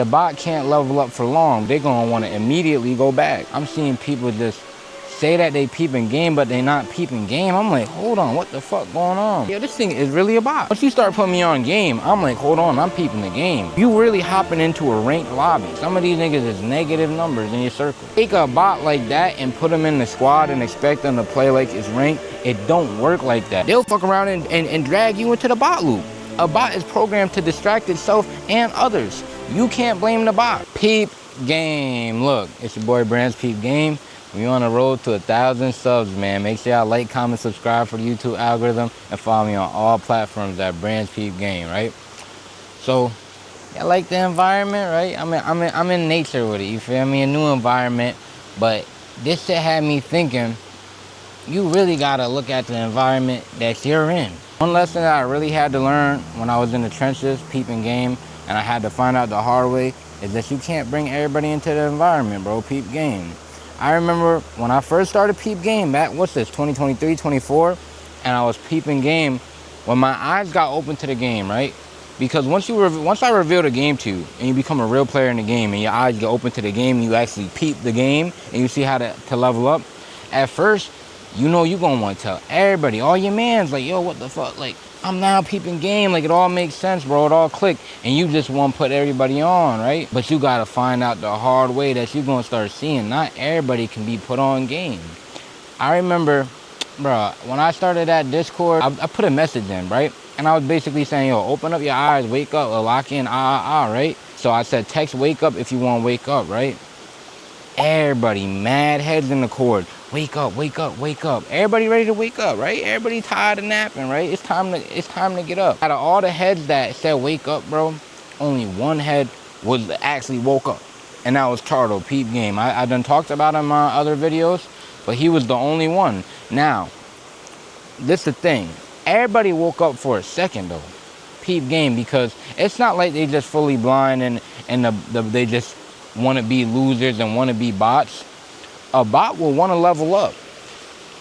The bot can't level up for long. They're gonna wanna immediately go back. I'm seeing people just say that they peeping game, but they not peeping game. I'm like, hold on, what the fuck going on? Yo, this thing is really a bot. Once you start putting me on game, I'm like, hold on, I'm peeping the game. You really hopping into a ranked lobby. Some of these niggas is negative numbers in your circle. Take a bot like that and put them in the squad and expect them to play like it's ranked. It don't work like that. They'll fuck around and drag you into the bot loop. A bot is programmed to distract itself and others. You can't blame the bot. Peep Game. Look, it's your boy Brands Peep Game. We on the road to 1,000 subs, man. Make sure y'all like, comment, subscribe for the YouTube algorithm, and follow me on all platforms at Brands Peep Game, right? So, I like the environment, right? I'm in nature with it. You feel me? A new environment, but this shit had me thinking. You really gotta look at the environment that you're in. One lesson that I really had to learn when I was in the trenches, peeping game, and I had to find out the hard way, is that you can't bring everybody into the environment, bro. Peep game. I remember when I first started peep game back, what's this, 2023, 24, and I was peeping game, when my eyes got open to the game, right? Because once I reveal the game to you, and you become a real player in the game, and your eyes get open to the game, and you actually peep the game, and you see how to level up, at first, you know you gonna want to tell everybody, all your mans, like, yo, what the fuck, like, I'm now peeping game, like, it all makes sense, bro, it all clicked, and you just want to put everybody on, right? But you gotta find out the hard way that you gonna start seeing, not everybody can be put on game. I remember, bro, when I started that Discord, I put a message in, right? And I was basically saying, yo, open up your eyes, wake up, or lock in, right? So I said, text wake up if you want to wake up, right? Everybody mad heads in the cord. Wake up, wake up, wake up. Everybody ready to wake up, right? Everybody tired of napping, right? It's time to get up. Out of all the heads that said wake up, bro, only one head was actually woke up. And that was Chardo, Peep Game. I done talked about him in my other videos, but he was the only one. Now, this the thing. Everybody woke up for a second though. Peep Game, because it's not like they just fully blind and they just want to be losers and want to be bots. A bot will want to level up.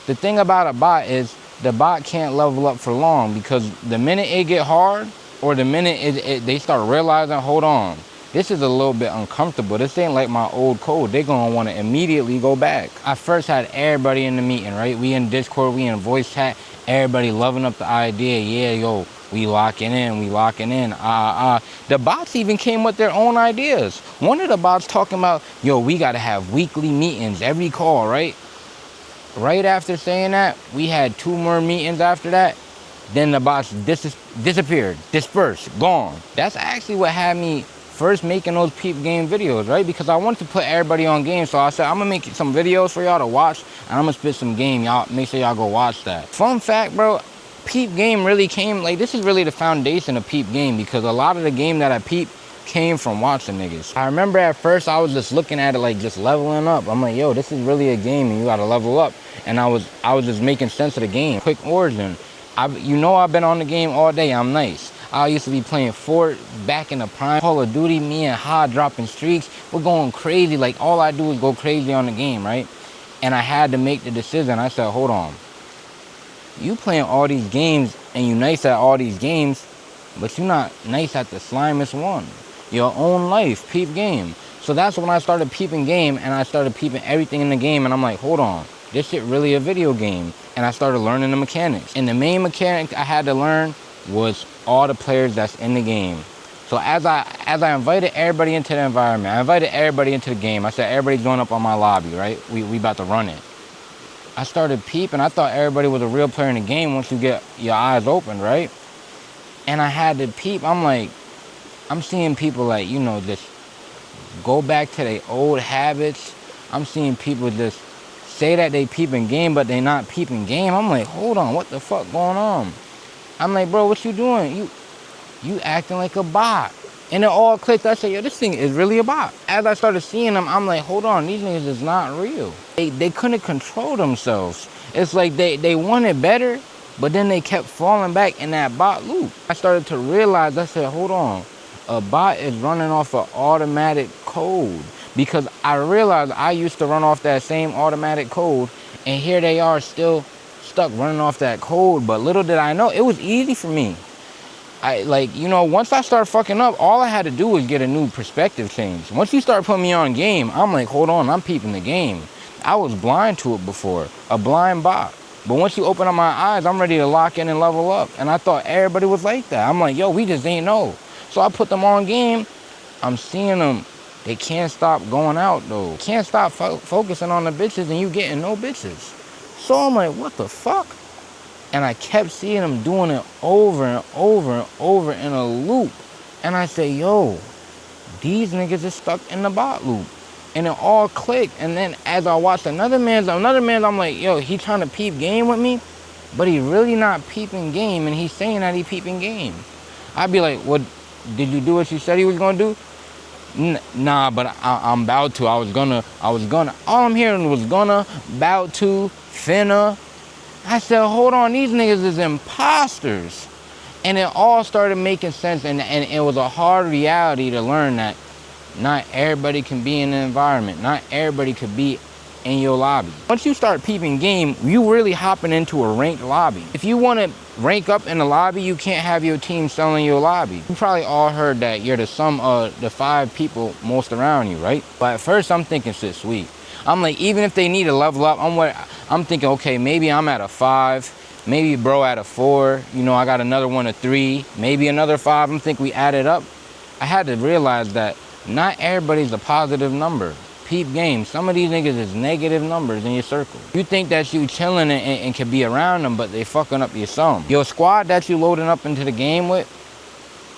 The thing about a bot is the bot can't level up for long, because the minute it get hard, or the minute they start realizing, hold on, this is a little bit uncomfortable. This ain't like my old code. They're going to want to immediately go back. I first had everybody in the meeting, right? We in Discord, we in voice chat, everybody loving up the idea. Yeah, yo, we locking in, we locking in, The bots even came with their own ideas. One of the bots talking about, yo, we got to have weekly meetings, every call, right? Right after saying that, we had 2 more meetings after that. Then the bots disappeared, dispersed, gone. That's actually what had me first making those Peep Game videos, right? Because I wanted to put everybody on game. So I said, I'm gonna make some videos for y'all to watch, and I'm gonna spit some game. Y'all make sure y'all go watch that. Fun fact, bro, Peep Game really came, like, this is really the foundation of Peep Game, because a lot of the game that I peep came from watching niggas. I remember at first I was just looking at it like just leveling up. I'm like, yo, this is really a game and you gotta level up. And I was just making sense of the game. Quick origin. You know I've been on the game all day. I'm nice. I used to be playing Fort back in the prime. Call of Duty, me and Ha dropping streaks. We're going crazy. Like, all I do is go crazy on the game, right? And I had to make the decision. I said, hold on. You playing all these games and you nice at all these games, but you're not nice at the slimest one. Your own life, Peep Game. So that's when I started peeping game, and I started peeping everything in the game, and I'm like, hold on. This shit really a video game. And I started learning the mechanics. And the main mechanic I had to learn was all the players that's in the game. So as I invited everybody into the environment, I invited everybody into the game. I said, everybody join up on my lobby, right? We about to run it. I started peeping. I thought everybody was a real player in the game once you get your eyes open, right? And I had to peep. I'm like, I'm seeing people like, you know, just go back to their old habits. I'm seeing people just say that they peeping game, but they not peeping game. I'm like, hold on, what the fuck going on? I'm like, bro, what you doing? You acting like a bot. And it all clicked. I said, yo, this thing is really a bot. As I started seeing them, I'm like, hold on, these niggas is not real. They couldn't control themselves. It's like they wanted better, but then they kept falling back in that bot loop. I started to realize, I said, hold on, a bot is running off an automatic code. Because I realized I used to run off that same automatic code, and here they are still stuck running off that code. But little did I know, it was easy for me. once I start fucking up, all I had to do was get a new perspective change. Once you start putting me on game, I'm like, hold on, I'm peeping the game. I was blind to it before, a blind bot. But once you open up my eyes, I'm ready to lock in and level up. And I thought everybody was like that. I'm like, yo, we just ain't know. So I put them on game. I'm seeing them. They can't stop going out, though. Can't stop focusing on the bitches, and you getting no bitches. So I'm like, what the fuck? And I kept seeing them doing it over and over and over in a loop. And I say, yo, these niggas is stuck in the bot loop. And it all clicked. And then as I watched another man's, I'm like, yo, he trying to peep game with me, but he really not peeping game, and he's saying that he peeping game. I'd be like, what, did you do what you said he was gonna do? Nah, but I'm about to. I was gonna. All I'm hearing was gonna, about to, finna. I said, hold on, these niggas is imposters. And it all started making sense, and it was a hard reality to learn that not everybody can be in the environment. Not everybody could be in your lobby. Once you start peeping game, you really hopping into a ranked lobby. If you want to rank up in the lobby, you can't have your team selling your lobby. You probably all heard that you're the sum of the 5 people most around you, right? But at first, I'm thinking shit sweet. I'm like, even if they need to level up, I'm thinking, okay, maybe I'm at a 5, maybe bro at a 4, I got another one at 3, maybe another 5. I'm thinking we added up. I had to realize that not everybody's a positive number. Peep game. Some of these niggas is negative numbers in your circle. You think that you chilling and can be around them, but they fucking up your sum. Your squad that you loading up into the game with,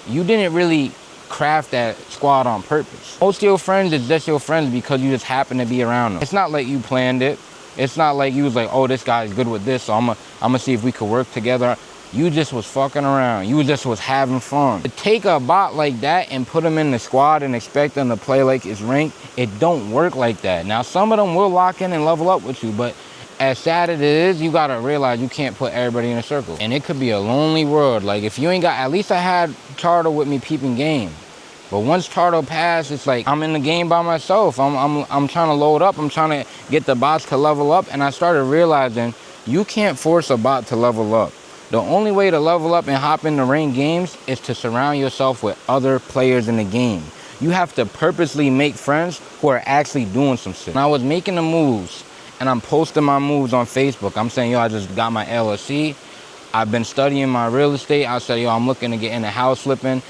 you didn't really craft that squad on purpose. Most of your friends is just your friends because you just happen to be around them. It's not like you planned it. It's not like you was like, oh, this guy's good with this, so I'm gonna see if we could work together. You just was fucking around. You just was having fun. To take a bot like that and put them in the squad and expect them to play like it's ranked, it don't work like that. Now, some of them will lock in and level up with you, but as sad as it is, you gotta realize you can't put everybody in a circle. And it could be a lonely world. Like, if you ain't got, at least I had Charter with me peeping game. But once Charter passed, it's like I'm in the game by myself. I'm trying to load up. I'm trying to get the bots to level up. And I started realizing you can't force a bot to level up. The only way to level up and hop into ranked games is to surround yourself with other players in the game. You have to purposely make friends who are actually doing some shit. When I was making the moves and I'm posting my moves on Facebook, I'm saying, yo, I just got my LLC. I've been studying my real estate. I said, yo, I'm looking to get into house flipping.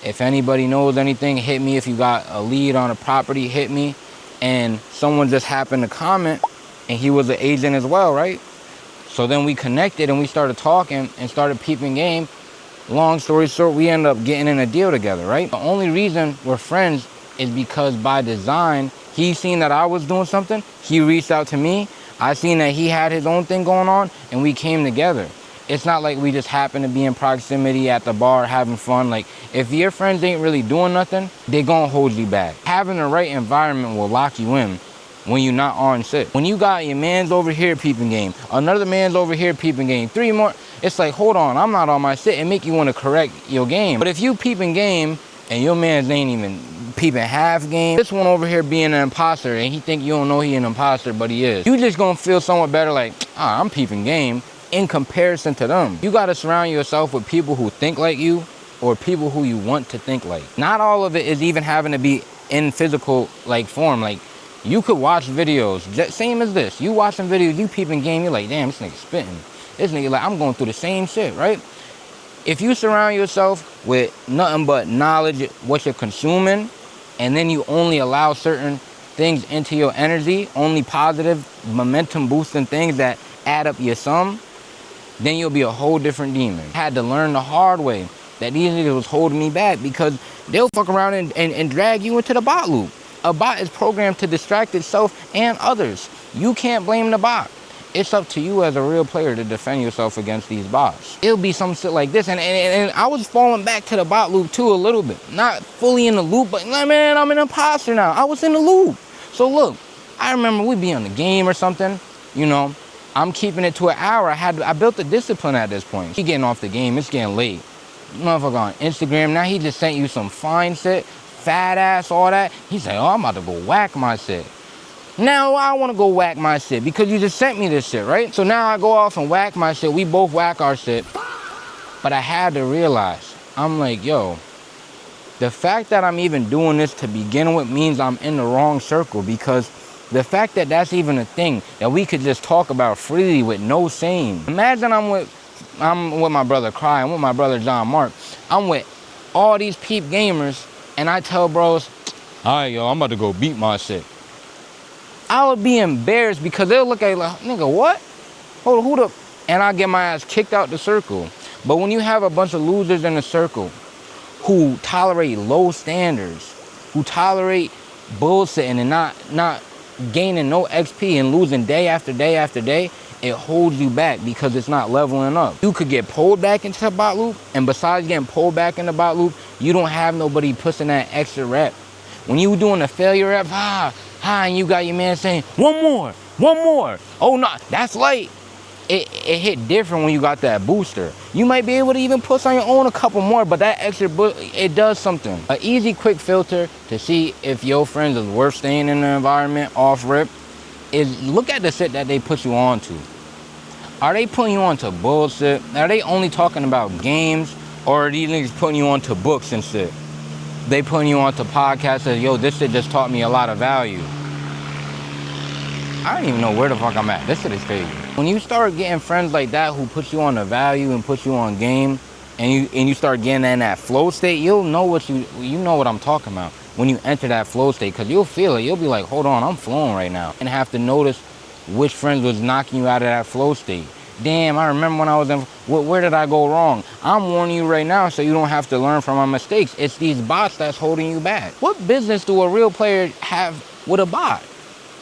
If anybody knows anything, hit me. If you got a lead on a property, hit me. And someone just happened to comment, and he was an agent as well, right? So then we connected and we started talking and started peeping game. Long story short, we ended up getting in a deal together, right? The only reason we're friends is because by design, he seen that I was doing something. He reached out to me. I seen that he had his own thing going on, and we came together. It's not like we just happen to be in proximity at the bar having fun. Like, if your friends ain't really doing nothing, they gonna hold you back. Having the right environment will lock you in when you're not on shit. When you got your man's over here peeping game, another man's over here peeping game, 3 more, it's like, hold on, I'm not on my shit, and make you want to correct your game. But if you peeping game and your man's ain't even peeping half game, this one over here being an imposter and he think you don't know he an imposter, but he is, you just gonna feel somewhat better like, I'm peeping game in comparison to them. You gotta surround yourself with people who think like you or people who you want to think like. Not all of it is even having to be in physical like form. Like, you could watch videos, same as this. You watching videos, you peeping game, you're like, damn, this nigga spitting. This nigga like, I'm going through the same shit, right? If you surround yourself with nothing but knowledge, what you're consuming, and then you only allow certain things into your energy, only positive, momentum boosting things that add up your sum, then you'll be a whole different demon. I had to learn the hard way that these niggas was holding me back because they'll fuck around and drag you into the bot loop. A bot is programmed to distract itself and others. You can't blame the bot. It's up to you as a real player to defend yourself against these bots. It'll be some shit like this. And I was falling back to the bot loop too a little bit. Not fully in the loop, but man, I'm an imposter now. I was in the loop. So look, I remember we'd be on the game or something, I'm keeping it to an hour. I built the discipline at this point. He getting off the game, it's getting late. Motherfucker on Instagram, now he just sent you some fine shit, fat ass, all that. He's like, oh, I'm about to go whack my shit. Now I want to go whack my shit because you just sent me this shit, right? So now I go off and whack my shit. We both whack our shit. But I had to realize I'm like, yo, the fact that I'm even doing this to begin with means I'm in the wrong circle, because the fact that that's even a thing that we could just talk about freely with no shame. Imagine I'm with my brother Cry, I'm with my brother John Mark, I'm with all these peep gamers, and I tell bros, all right, yo, I'm about to go beat my shit. I would be embarrassed because they'll look at you like, nigga, what? Hold on, who the? And I get my ass kicked out the circle. But when you have a bunch of losers in a circle who tolerate low standards, who tolerate bullshitting and not gaining no XP and losing day after day after day, it holds you back because it's not leveling up. You could get pulled back into the bot loop, and besides getting pulled back in the bot loop, you don't have nobody pushing that extra rep. When you doing a failure rep, and you got your man saying, one more. Oh no, that's light. It hit different when you got that booster. You might be able to even push on your own a couple more, but that extra it does something. An easy, quick filter to see if your friends is worth staying in the environment off rip is look at the shit that they put you on to. Are they putting you onto bullshit? Are they only talking about games, or are these niggas putting you onto books and shit? They putting you onto podcasts that, yo, this shit just taught me a lot of value. I don't even know where the fuck I'm at. This shit is crazy. When you start getting friends like that who put you on the value and put you on game, and you start getting in that flow state, you'll know what you know what I'm talking about when you enter that flow state, because you'll feel it. You'll be like, hold on, I'm flowing right now, and have to notice which friends was knocking you out of that flow state. Damn, I remember when I was in, where did I go wrong? I'm warning you right now so you don't have to learn from my mistakes. It's these bots that's holding you back. What business do a real player have with a bot?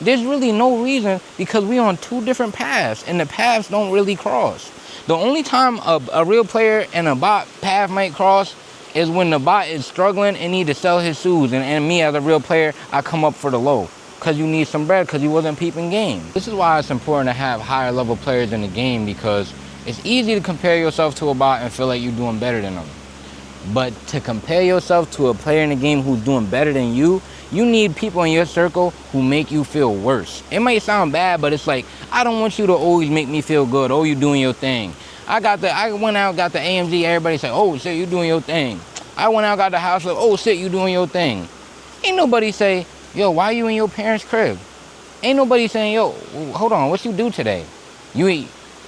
There's really no reason, because we on two different paths and the paths don't really cross. The only time a real player and a bot path might cross is when the bot is struggling and need to sell his shoes, and me as a real player, I come up for the low. Because you need some bread, because you wasn't peeping game. This is why it's important to have higher level players in the game, because it's easy to compare yourself to a bot and feel like you're doing better than them. But to compare yourself to a player in the game who's doing better than you need people in your circle who make you feel worse. It might sound bad, but it's like, I don't want you to always make me feel good. Oh, you doing your thing. I went out, got the AMG, everybody say, oh shit, you doing your thing. I went out, got the house, like, oh shit, you doing your thing. Ain't nobody say, yo, why you in your parents' crib? Ain't nobody saying, yo, hold on, what you do today? You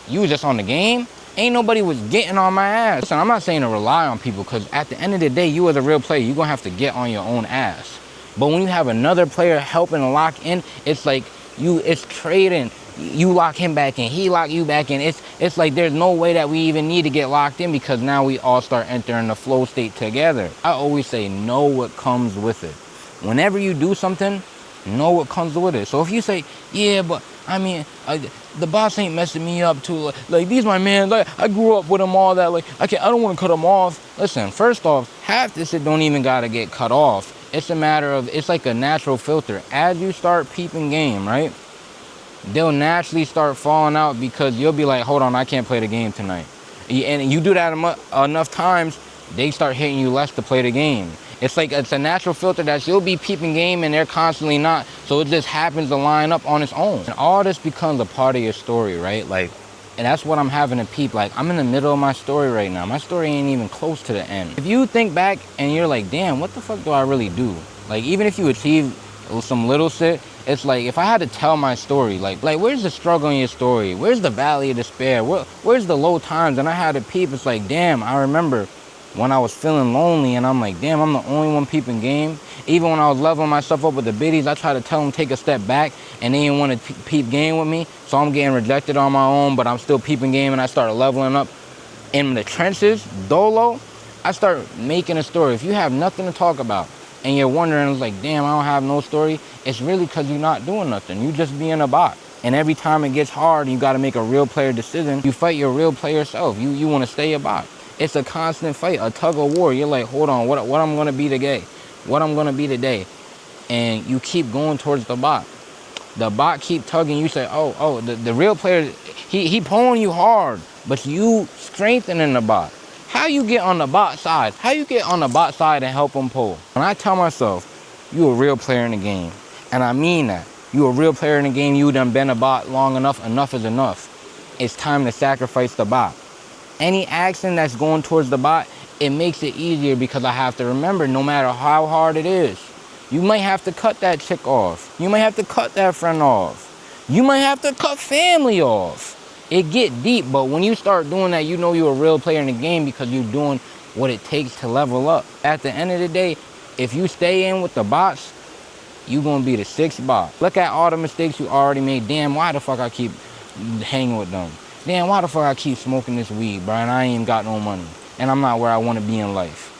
was just on the game? Ain't nobody was getting on my ass. Listen, I'm not saying to rely on people, because at the end of the day, you as a real player, you're gonna have to get on your own ass. But when you have another player helping lock in, it's like it's trading. You lock him back in, he lock you back in. It's like there's no way that we even need to get locked in, because now we all start entering the flow state together. I always say, know what comes with it. Whenever you do something, know what comes with it. So if you say, yeah, but I mean, the boss ain't messing me up too. Like these my man, like I grew up with them, all that. Like I don't want to cut them off. Listen, first off, half this shit don't even gotta get cut off. It's a matter of, it's like a natural filter. As you start peeping game, right? They'll naturally start falling out, because you'll be like, hold on, I can't play the game tonight. And you do that enough times, they start hitting you less to play the game. It's like, it's a natural filter that you'll be peeping game and they're constantly not. So it just happens to line up on its own. And all this becomes a part of your story, right? Like, and that's what I'm having to peep. Like, I'm in the middle of my story right now. My story ain't even close to the end. If you think back and you're like, damn, what the fuck do I really do? Like, even if you achieve some little shit, it's like, if I had to tell my story, like where's the struggle in your story? Where's the valley of despair? Where's the low times? And I had to peep. It's like, damn, I remember when I was feeling lonely, and I'm like, damn, I'm the only one peeping game. Even when I was leveling myself up with the biddies, I tried to tell them take a step back, and they didn't want to peep game with me. So I'm getting rejected on my own, but I'm still peeping game, and I started leveling up in the trenches, dolo. I start making a story. If you have nothing to talk about, and you're wondering, it's like, damn, I don't have no story, it's really because you're not doing nothing. You just being a bot. And every time it gets hard and you got to make a real player decision, you fight your real player self. You want to stay a bot. It's a constant fight, a tug of war. You're like, hold on, what I'm going to be today? What I'm going to be today? And you keep going towards the bot. The bot keep tugging. You say, the real player, he pulling you hard, but you strengthening the bot. How you get on the bot side? How you get on the bot side and help him pull? When I tell myself, you a real player in the game, and I mean that. You a real player in the game, you done been a bot long enough, enough is enough. It's time to sacrifice the bot. Any action that's going towards the bot it makes it easier because I have to remember no matter how hard it is. You might have to cut that chick off. You might have to cut that friend off. You might have to cut family off. It get deep, but when you start doing that, you know you're a real player in the game because you're doing what it takes to level up. At the end of the day, if you stay in with the bots, you gonna be the 6th bot. Look at all the mistakes you already made. Damn, why the fuck I keep hanging with them? Damn, why the fuck I keep smoking this weed, bro, and I ain't even got no money, and I'm not where I want to be in life.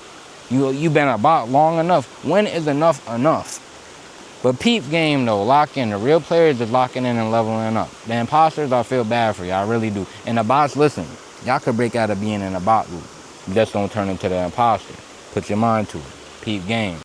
You been a bot long enough. When is enough enough? But Peep Game though, lock in. The real players is locking in and leveling up. The imposters, I feel bad for you, I really do. And the bots, listen, y'all could break out of being in a bot loop. Just don't turn into the imposter. Put your mind to it. Peep Game.